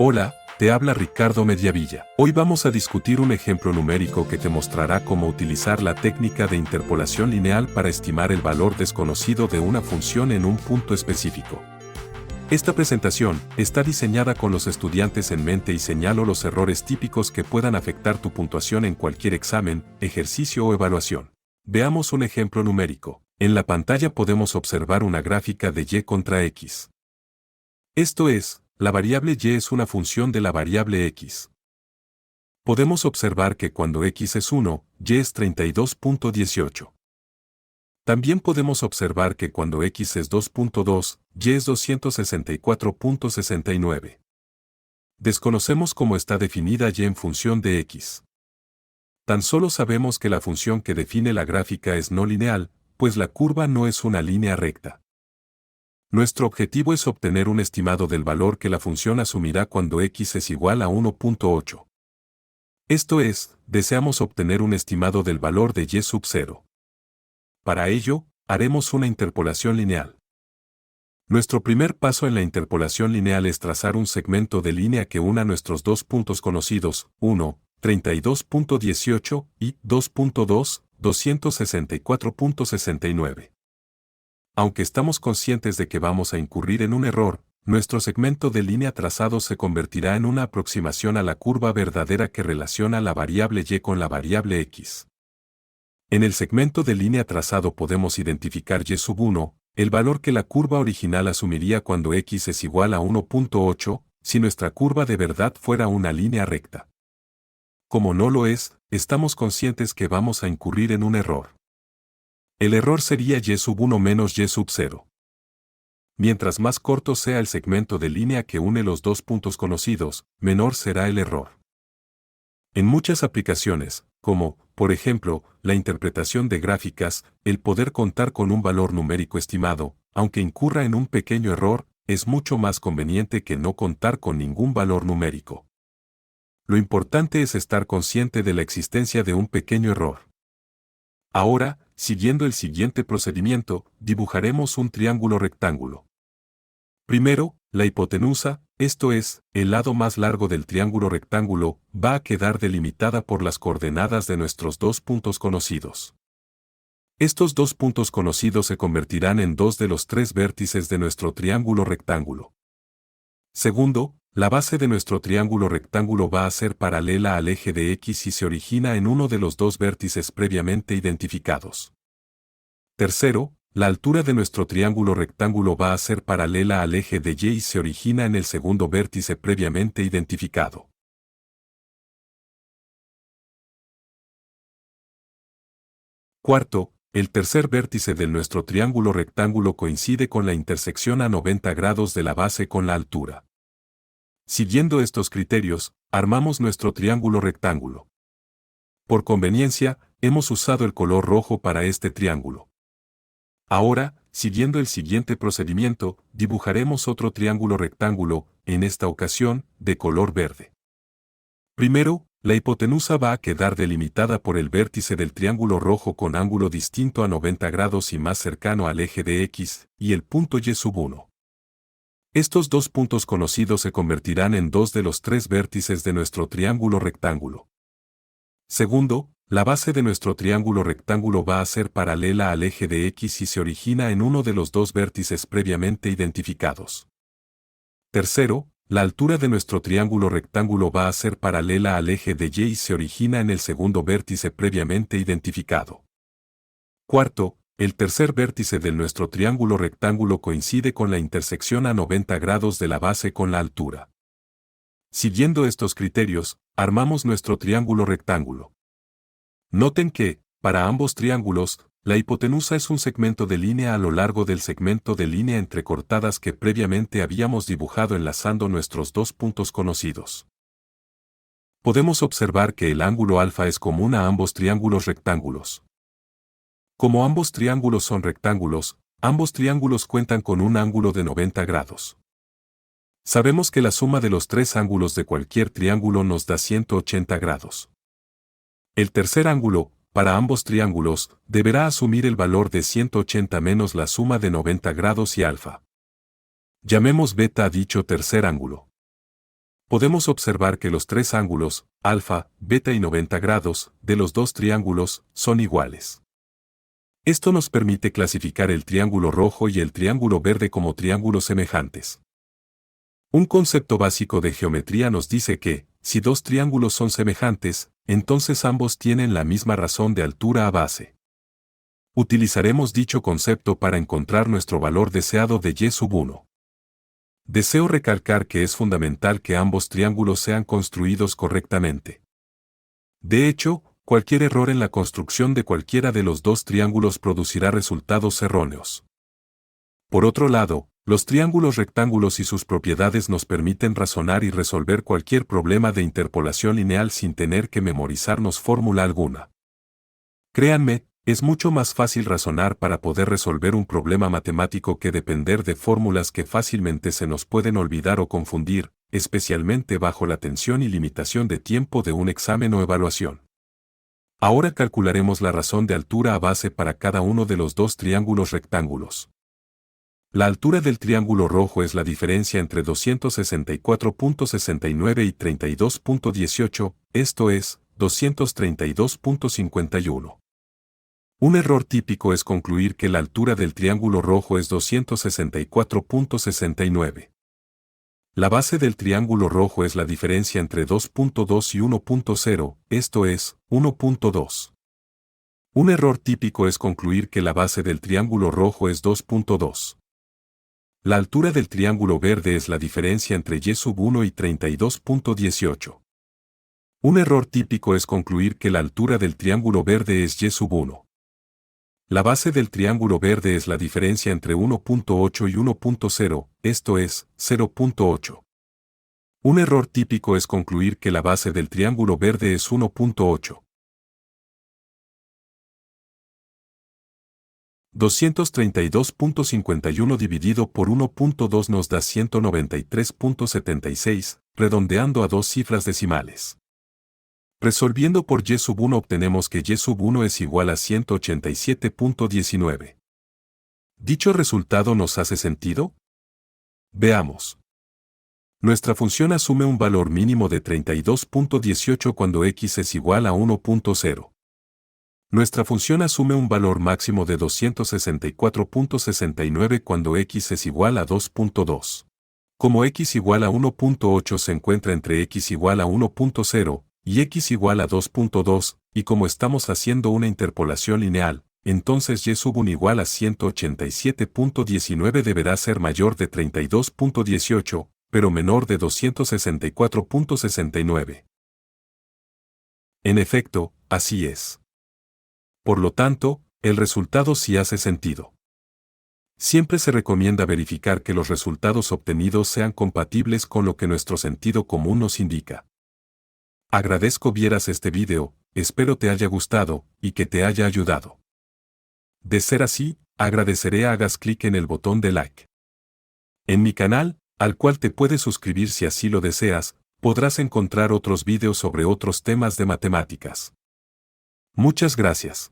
Hola, te habla Ricardo Mediavilla. Hoy vamos a discutir un ejemplo numérico que te mostrará cómo utilizar la técnica de interpolación lineal para estimar el valor desconocido de una función en un punto específico. Esta presentación está diseñada con los estudiantes en mente y señalo los errores típicos que puedan afectar tu puntuación en cualquier examen, ejercicio o evaluación. Veamos un ejemplo numérico. En la pantalla podemos observar una gráfica de y contra x. Esto es, la variable y es una función de la variable x. Podemos observar que cuando x es 1, y es 32.18. También podemos observar que cuando x es 2.2, y es 264.69. Desconocemos cómo está definida y en función de x. Tan solo sabemos que la función que define la gráfica es no lineal, pues la curva no es una línea recta. Nuestro objetivo es obtener un estimado del valor que la función asumirá cuando x es igual a 1.8. Esto es, deseamos obtener un estimado del valor de y sub 0. Para ello, haremos una interpolación lineal. Nuestro primer paso en la interpolación lineal es trazar un segmento de línea que una nuestros dos puntos conocidos, 1, 32.18 y 2.2, 264.69. Aunque estamos conscientes de que vamos a incurrir en un error, nuestro segmento de línea trazado se convertirá en una aproximación a la curva verdadera que relaciona la variable y con la variable x. En el segmento de línea trazado podemos identificar y sub 1, el valor que la curva original asumiría cuando x es igual a 1.8, si nuestra curva de verdad fuera una línea recta. Como no lo es, estamos conscientes que vamos a incurrir en un error. El error sería y sub 1 menos y sub 0. Mientras más corto sea el segmento de línea que une los dos puntos conocidos, menor será el error. En muchas aplicaciones, como, por ejemplo, la interpretación de gráficas, el poder contar con un valor numérico estimado, aunque incurra en un pequeño error, es mucho más conveniente que no contar con ningún valor numérico. Lo importante es estar consciente de la existencia de un pequeño error. Ahora, siguiendo el siguiente procedimiento, dibujaremos un triángulo rectángulo. Primero, la hipotenusa, esto es, el lado más largo del triángulo rectángulo, va a quedar delimitada por las coordenadas de nuestros dos puntos conocidos. Estos dos puntos conocidos se convertirán en dos de los tres vértices de nuestro triángulo rectángulo. Segundo, la base de nuestro triángulo rectángulo va a ser paralela al eje de x y se origina en uno de los dos vértices previamente identificados. Tercero, la altura de nuestro triángulo rectángulo va a ser paralela al eje de y se origina en el segundo vértice previamente identificado. Cuarto, el tercer vértice de nuestro triángulo rectángulo coincide con la intersección a 90 grados de la base con la altura. Siguiendo estos criterios, armamos nuestro triángulo rectángulo. Por conveniencia, hemos usado el color rojo para este triángulo. Ahora, siguiendo el siguiente procedimiento, dibujaremos otro triángulo rectángulo, en esta ocasión, de color verde. Primero, la hipotenusa va a quedar delimitada por el vértice del triángulo rojo con ángulo distinto a 90 grados y más cercano al eje de x, y el punto y sub 1. Estos dos puntos conocidos se convertirán en dos de los tres vértices de nuestro triángulo rectángulo. Segundo, la base de nuestro triángulo rectángulo va a ser paralela al eje de x y se origina en uno de los dos vértices previamente identificados. Tercero, la altura de nuestro triángulo rectángulo va a ser paralela al eje de y se origina en el segundo vértice previamente identificado. Cuarto, el tercer vértice de nuestro triángulo rectángulo coincide con la intersección a 90 grados de la base con la altura. Siguiendo estos criterios, armamos nuestro triángulo rectángulo. Noten que, para ambos triángulos, la hipotenusa es un segmento de línea a lo largo del segmento de línea entrecortadas que previamente habíamos dibujado enlazando nuestros dos puntos conocidos. Podemos observar que el ángulo alfa es común a ambos triángulos rectángulos. Como ambos triángulos son rectángulos, ambos triángulos cuentan con un ángulo de 90 grados. Sabemos que la suma de los tres ángulos de cualquier triángulo nos da 180 grados. El tercer ángulo, para ambos triángulos, deberá asumir el valor de 180 menos la suma de 90 grados y alfa. Llamemos beta a dicho tercer ángulo. podemos observar que los tres ángulos, alfa, beta y 90 grados, de los dos triángulos, son iguales. Esto nos permite clasificar el triángulo rojo y el triángulo verde como triángulos semejantes. Un concepto básico de geometría nos dice que, si dos triángulos son semejantes, entonces ambos tienen la misma razón de altura a base. Utilizaremos dicho concepto para encontrar nuestro valor deseado de y sub 1. Deseo recalcar que es fundamental que ambos triángulos sean construidos correctamente. De hecho, cualquier error en la construcción de cualquiera de los dos triángulos producirá resultados erróneos. Por otro lado, los triángulos rectángulos y sus propiedades nos permiten razonar y resolver cualquier problema de interpolación lineal sin tener que memorizarnos fórmula alguna. Créanme, es mucho más fácil razonar para poder resolver un problema matemático que depender de fórmulas que fácilmente se nos pueden olvidar o confundir, especialmente bajo la tensión y limitación de tiempo de un examen o evaluación. Ahora calcularemos la razón de altura a base para cada uno de los dos triángulos rectángulos. La altura del triángulo rojo es la diferencia entre 264.69 y 32.18, esto es, 232.51. Un error típico es concluir que la altura del triángulo rojo es 264.69. La base del triángulo rojo es la diferencia entre 2.2 y 1.0, esto es, 1.2. Un error típico es concluir que la base del triángulo rojo es 2.2. La altura del triángulo verde es la diferencia entre y sub 1 y 32.18. Un error típico es concluir que la altura del triángulo verde es y sub 1. La base del triángulo verde es la diferencia entre 1.8 y 1.0, esto es, 0.8. Un error típico es concluir que la base del triángulo verde es 1.8. 232.51 dividido por 1.2 nos da 193.76, redondeando a dos cifras decimales. Resolviendo por y sub 1 obtenemos que y sub 1 es igual a 187.19. ¿Dicho resultado nos hace sentido? Veamos. Nuestra función asume un valor mínimo de 32.18 cuando x es igual a 1.0. Nuestra función asume un valor máximo de 264.69 cuando x es igual a 2.2. Como x igual a 1.8 se encuentra entre x igual a 1.0, y x igual a 2.2, y como estamos haciendo una interpolación lineal, entonces y sub 1 igual a 187.19 deberá ser mayor de 32.18, pero menor de 264.69. En efecto, así es. Por lo tanto, el resultado sí hace sentido. Siempre se recomienda verificar que los resultados obtenidos sean compatibles con lo que nuestro sentido común nos indica. Agradezco vieras este video, espero te haya gustado, y que te haya ayudado. De ser así, agradeceré hagas clic en el botón de like. En mi canal, al cual te puedes suscribir si así lo deseas, podrás encontrar otros videos sobre otros temas de matemáticas. Muchas gracias.